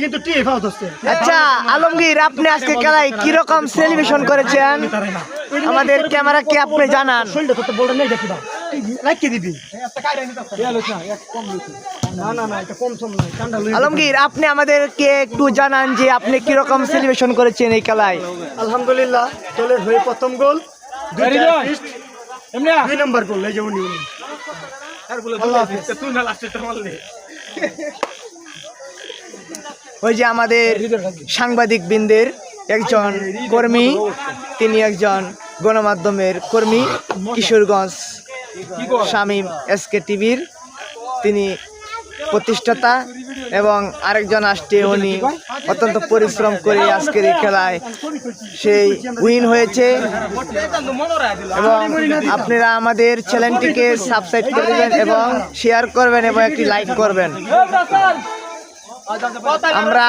কিন্তু TA fought হচ্ছে। আচ্ছা আলমগীর, আপনি আজকে খেলায় কিরকম সেলিব্রেশন করেছেন আমাদের ক্যামেরাকে আপনি জানান। শরীরটা তো বড় নেই দেখি দাও লাইক দিবি না না না এটা কম সম নাই কান্ডা লই। আলমগীর, আপনি আমাদেরকে একটু জানান যে আপনি কিরকম সেলিব্রেশন করেছেন এই খেলায়। আলহামদুলিল্লাহ দলের হয়ে প্রথম গোল, দুইটা অ্যাসিস্ট, এমনি 2 নাম্বার গোল এই যে উনি আল্লাহ হাফেজ। তুই না লাস্টে মারলি ওই যে আমাদের সাংবাদিক বৃন্দের একজন কর্মী, তিনি একজন গণমাধ্যমের কর্মী, কিশোরগঞ্জ শামীম এসকে টিভির তিনি প্রতিষ্ঠাতা, এবং আরেকজন আসছে, উনি অত্যন্ত পরিশ্রম করে আজকের এই খেলায় সেই উইন হয়েছে। এবং আপনারা আমাদের চ্যানেলটিকে সাবস্ক্রাইব করবেন এবং শেয়ার করবেন এবং একটি লাইক করবেন। আমরা